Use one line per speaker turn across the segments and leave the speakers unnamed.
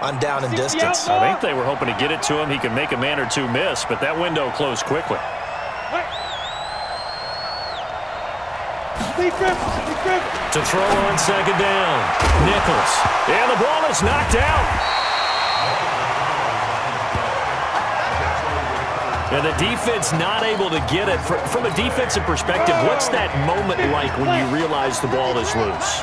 on down and distance.
I think they were hoping to get it to him. He could make a man or two miss, but that window closed quickly. To throw on second down. Nichols. And the ball is knocked out. And the defense not able to get it. From a defensive perspective, what's that moment like when you realize the ball is loose?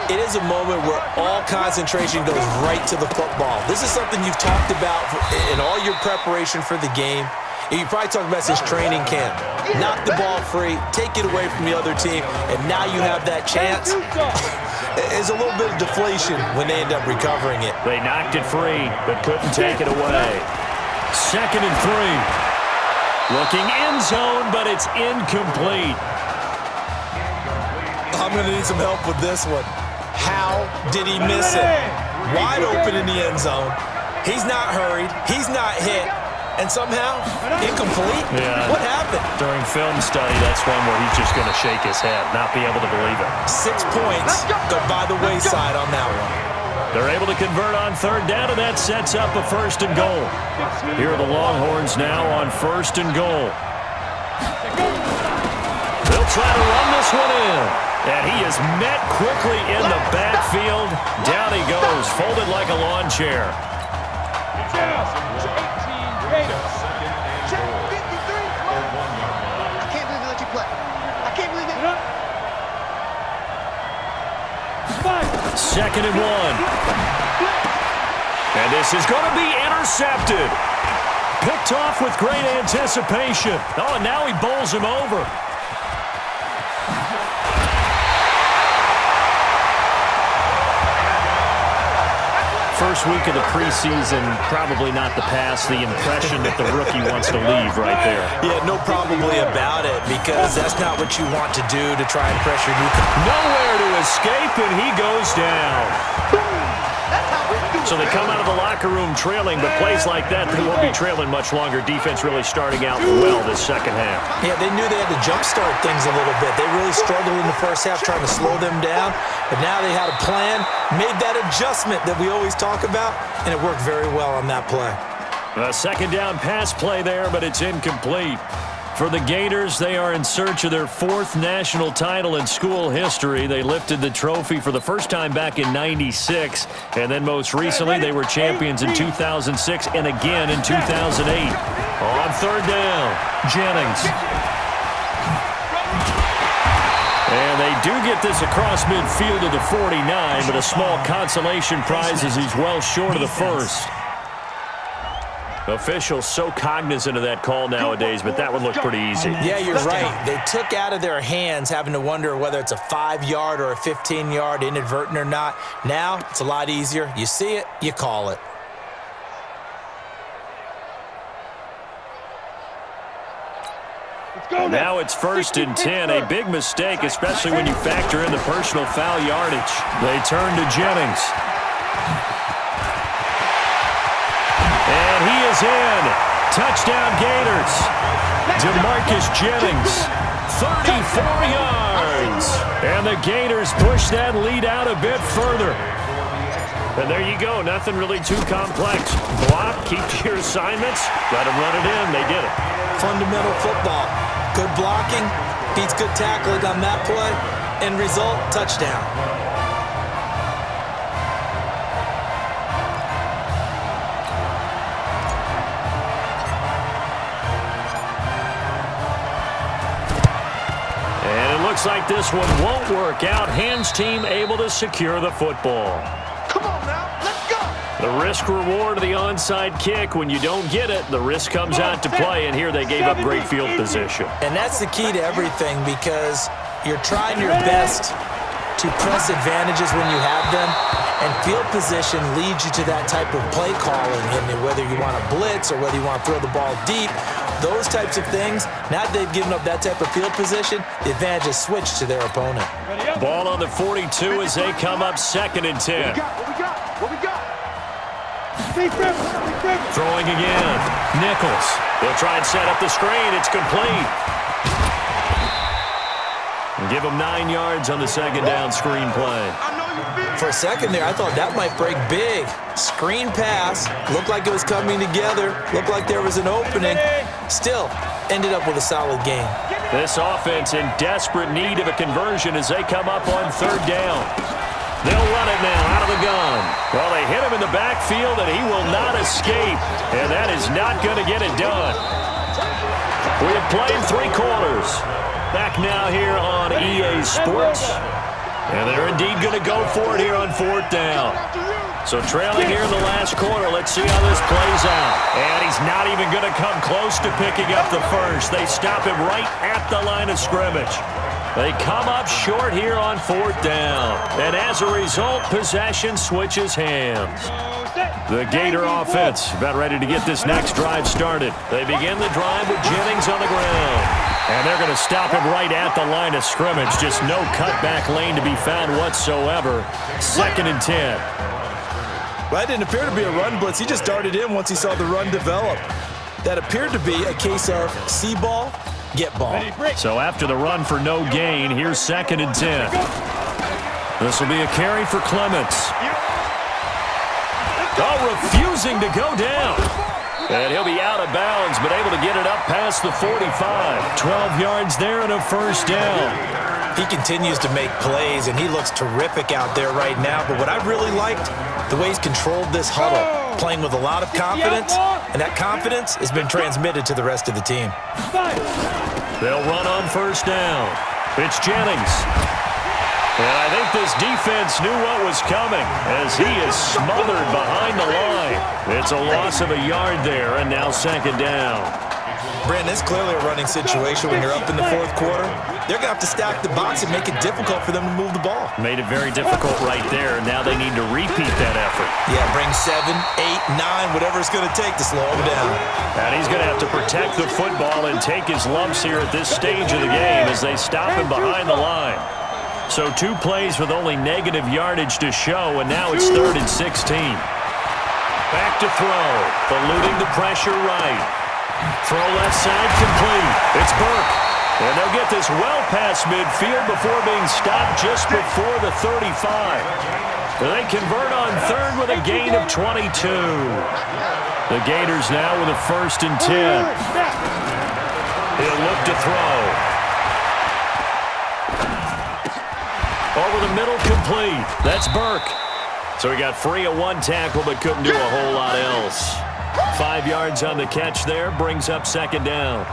It is a moment where all concentration goes right to the football. This is something you've talked about in all your preparation for the game. And you probably talked about since training camp. Knock the ball free, take it away from the other team, and now you have that chance. There's a little bit of deflation when they end up recovering it.
They knocked it free, but couldn't take it away. 2nd and 3. Looking end zone, but it's incomplete.
I'm going to need some help with this one. How did he miss it? Wide open in the end zone. He's not hurried. He's not hit. And somehow, incomplete?
Yeah.
What happened?
During film study, that's one where he's just going to shake his head, not be able to believe it.
6 points go by the wayside on that one.
They're able to convert on 3rd down, and that sets up a 1st and goal. Here are the Longhorns now on 1st and goal. They'll try to run this one in. And he is met quickly in the backfield. Down he goes, folded like a lawn chair. Second and 1. And this is going to be intercepted. Picked off with great anticipation. Oh, and now he bowls him over. First week of the preseason, probably not the pass, the impression that the rookie wants to leave right there.
Yeah, no probably about it, because that's not what you want to do to try and pressure newcomers.
Nowhere to escape, and he goes down. So they come out of the locker room trailing, but plays like that, they won't be trailing much longer. Defense really starting out well this second half.
Yeah, they knew they had to jumpstart things a little bit. They really struggled in the first half trying to slow them down, but now they had a plan, made that adjustment that we always talk about, and it worked very well on that play.
A 2nd down pass play there, but it's incomplete. For the Gators, they are in search of their 4th national title in school history. They lifted the trophy for the first time back in '96, and then most recently they were champions in 2006 and again in 2008. On 3rd down, Jennings. And they do get this across midfield to the 49, but a small consolation prize as he's well short of the 1st. Officials so cognizant of that call nowadays, but that one looked pretty easy.
Yeah, you're right. They took out of their hands having to wonder whether it's a 5-yard or a 15-yard, inadvertent or not. Now, it's a lot easier. You see it, you call it.
Now it's 1st and 10, a big mistake, especially when you factor in the personal foul yardage. They turn to Jennings. And he is in. Touchdown Gators. DeMarcus Jennings, 34 yards. And the Gators push that lead out a bit further. And there you go. Nothing really too complex. Block, keep to your assignments. Let them run it in. They did it.
Fundamental football. Good blocking, beats good tackling on that play. End result, touchdown.
And it looks like this one won't work out. Hands team able to secure the football.
Come on now, let's go.
The risk reward of the onside kick. When you don't get it, the risk comes out to play, and here they gave up great field position.
And that's the key to everything, because you're trying your best to press advantages when you have them, and field position leads you to that type of play calling, and whether you want to blitz or whether you want to throw the ball deep, those types of things. Now that they've given up that type of field position, the advantage is switched to their opponent.
Ball on the 42 as they come up 2nd and 10.
What we got?
Throwing again. Nichols. They'll try and set up the screen. It's complete. And give them 9 yards on the 2nd down screen play.
I know you feel
For a second there, I thought that might break big. Screen pass. Looked like it was coming together. Looked like there was an opening. Still, ended up with a solid game.
This offense in desperate need of a conversion as they come up on third down. They'll run it now out of the gun. Well, they hit him in the backfield, and he will not escape. And that is not going to get it done. We have played 3 quarters. Back now here on EA Sports. And they're indeed going to go for it here on fourth down. So trailing here in the last quarter, let's see how this plays out. And he's not even going to come close to picking up the first. They stop him right at the line of scrimmage. They come up short here on fourth down. And as a result, possession switches hands. The Gator offense about ready to get this next drive started. They begin the drive with Jennings on the ground. And they're going to stop him right at the line of scrimmage. Just no cutback lane to be found whatsoever. 2nd and 10.
Well, that didn't appear to be a run blitz. He just darted in once he saw the run develop. That appeared to be a case of see ball, get ball.
So after the run for no gain, here's 2nd and 10. This will be a carry for Clements. Oh, refusing to go down. And he'll be out of bounds, but able to get it up past the 45. 12 yards there and a first down.
He continues to make plays, and he looks terrific out there right now. But what I really liked, the way he's controlled this huddle, playing with a lot of confidence, and that confidence has been transmitted to the rest of the team.
They'll run on first down. It's Jennings. And I think this defense knew what was coming as he is smothered behind the line. It's a loss of a yard there, and now 2nd down.
Brandon, it's clearly a running situation when you're up in the fourth quarter. They're going to have to stack the box and make it difficult for them to move the ball.
Made it very difficult right there. Now they need to repeat that effort.
Yeah, bring 7, 8, 9, whatever it's going to take to slow him down.
And he's going to have to protect the football and take his lumps here at this stage of the game as they stop him behind the line. So 2 plays with only negative yardage to show, and now it's 3rd and 16. Back to throw, eluding the pressure right. Throw left side complete. It's Burke. And they'll get this well past midfield before being stopped just before the 35. They convert on 3rd with a gain of 22. The Gators now with a 1st and 10. He'll look to throw. Over the middle, complete. That's Burke. So he got free of 1 tackle, but couldn't do a whole lot else. 5 yards on the catch there, brings up 2nd down.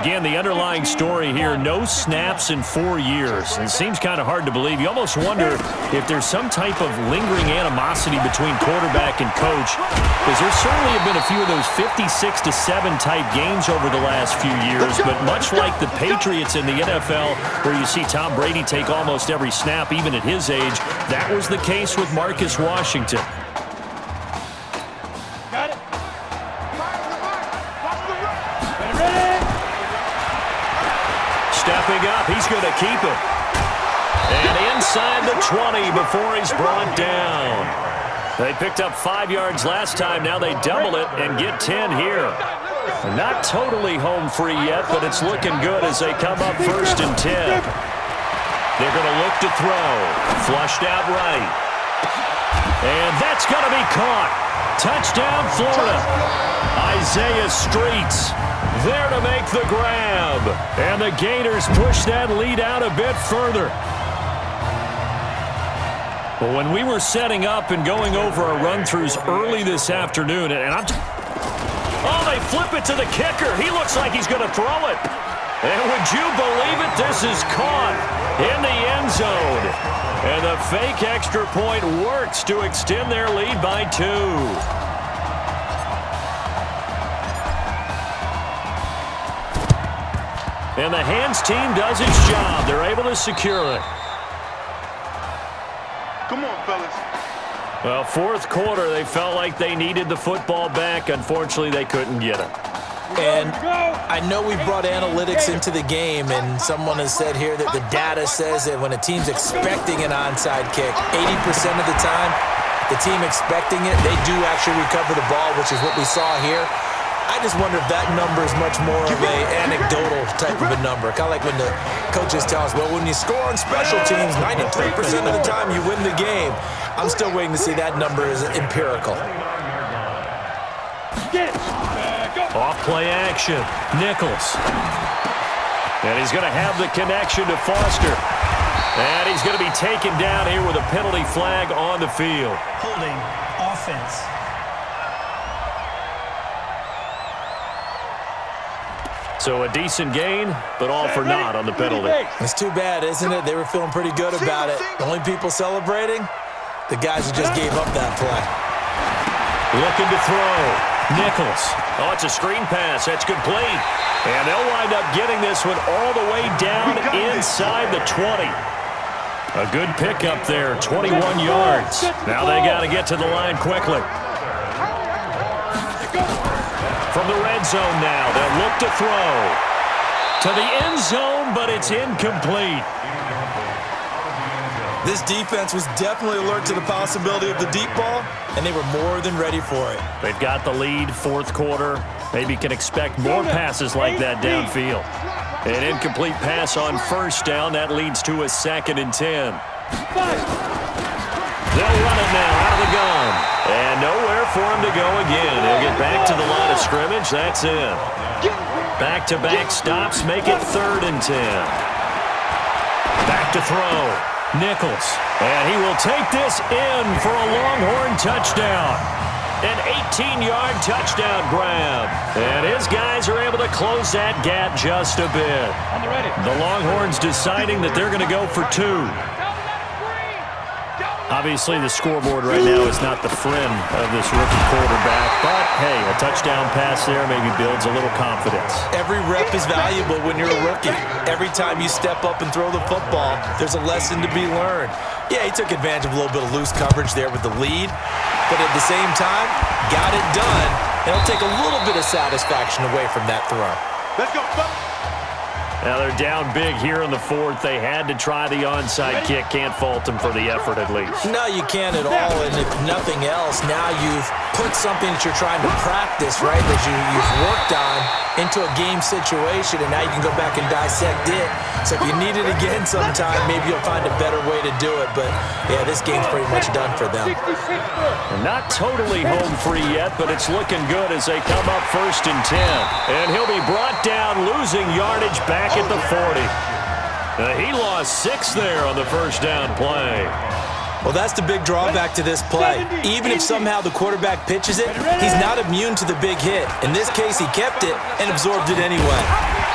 Again, the underlying story here, no snaps in 4 years. And it seems kind of hard to believe. You almost wonder if there's some type of lingering animosity between quarterback and coach, because there certainly have been a few of those 56-7 type games over the last few years. But much like the Patriots in the NFL, where you see Tom Brady take almost every snap, even at his age, that was the case with Marcus Washington. Stepping up, he's going to keep it. And inside the 20 before he's brought down. They picked up 5 yards last time. Now they double it and get 10 here. Not totally home free yet, but it's looking good as they come up 1st and 10. They're going to look to throw. Flushed out right. And that's going to be caught. Touchdown, Florida. Isaiah Streets there to make the grab. And the Gators push that lead out a bit further. But when we were setting up and going over our run-throughs early this afternoon, and they flip it to the kicker. He looks like he's going to throw it. And would you believe it? This is caught in the end zone. And the fake extra point works to extend their lead by 2. And the hands team does its job. They're able to secure it.
Come on, fellas.
Well, 4th quarter, they felt like they needed the football back. Unfortunately, they couldn't get it.
And I know we brought analytics into the game, and someone has said here that the data says that when a team's expecting an onside kick, 80% of the time, the team expecting it, they do actually recover the ball, which is what we saw here. I just wonder if that number is much more of a anecdotal type of a number. Kind of like when the coaches tell us, well, when you score on special teams, 93% of the time you win the game. I'm still waiting to see that number is empirical.
Off play action. Nichols. And he's going to have the connection to Foster. And he's going to be taken down here with a penalty flag on the field.
Holding offense.
So a decent gain, but all for naught on the penalty.
It's too bad, isn't it? They were feeling pretty good about it. The only people celebrating, the guys who just gave up that play.
Looking to throw. Nichols. Oh, it's a screen pass. That's complete. And they'll wind up getting this one all the way down inside the 20. A good pickup there, 21 yards. Now they got to get to the line quickly. From the red zone now, they'll look to throw. To the end zone, but it's incomplete.
This defense was definitely alert to the possibility of the deep ball, and they were more than ready for it.
They've got the lead, fourth quarter. Maybe can expect more passes like that downfield. An incomplete pass on first down. That leads to a 2nd and 10. They'll run it now out of the gun. And nowhere for him to go again. He'll get back to the line of scrimmage. That's it. Back-to-back stops make it 3rd and 10. Back to throw. Nichols. And he will take this in for a Longhorn touchdown. An 18-yard touchdown grab. And his guys are able to close that gap just a bit. The Longhorns deciding that they're going to go for 2. Obviously, the scoreboard right now is not the friend of this rookie quarterback. But, hey, a touchdown pass there maybe builds a little confidence.
Every rep is valuable when you're a rookie. Every time you step up and throw the football, there's a lesson to be learned. Yeah, he took advantage of a little bit of loose coverage there with the lead. But at the same time, got it done. And it'll take a little bit of satisfaction away from that throw.
Let's go.
Now they're down big here in the 4th. They had to try the onside kick. Can't fault them for the effort at least.
No, you can't at all. And if nothing else, now you've put something that you're trying to practice, right, that you've worked on into a game situation, and now you can go back and dissect it. So if you need it again sometime, maybe you'll find a better way to do it. But, yeah, this game's pretty much done for them.
Not totally home free yet, but it's looking good as they come up 1st and 10. And he'll be brought down, losing yardage back at the 40. He lost 6 there on the first down play.
Well, that's the big drawback to this play. Even if somehow the quarterback pitches it, he's not immune to the big hit. In this case, he kept it and absorbed it anyway.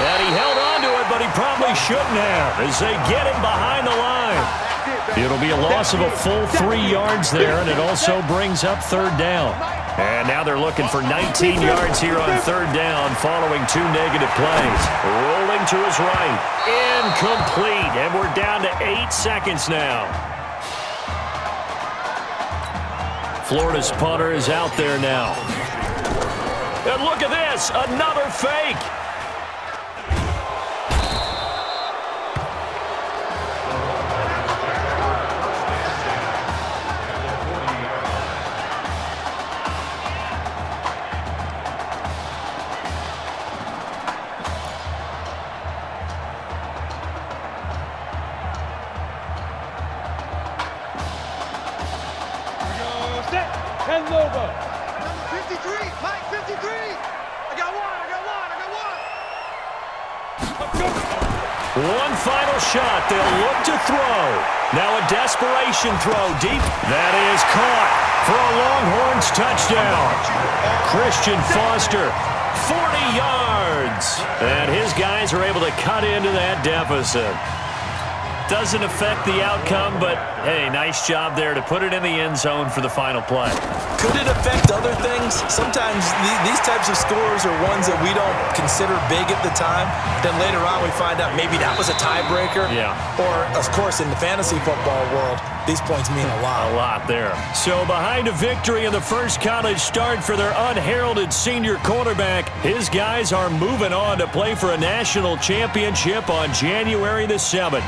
And he held on to it, but he probably shouldn't have as they get him behind the line. It'll be a loss of a full 3 yards there, and it also brings up 3rd down. And now they're looking for 19 yards here on 3rd down following 2 negative plays. Rolling to his right. Incomplete, and we're down to 8 seconds now. Florida's punter is out there now. And look at this, another fake.
Number 53, Mike 53. I got one.
One final shot. They'll look to throw. Now a desperation throw deep. That is caught for a Longhorns touchdown. Christian Foster, 40 yards. And his guys are able to cut into that deficit. Doesn't affect the outcome, but, hey, nice job there to put it in the end zone for the final play.
Could it affect other things? Sometimes these types of scores are ones that we don't consider big at the time. Then later on we find out maybe that was a tiebreaker.
Yeah.
Or, of course, in the fantasy football world, these points mean a lot.
A lot there. So behind a victory in the first college start for their unheralded senior quarterback, his guys are moving on to play for a national championship on January the 7th.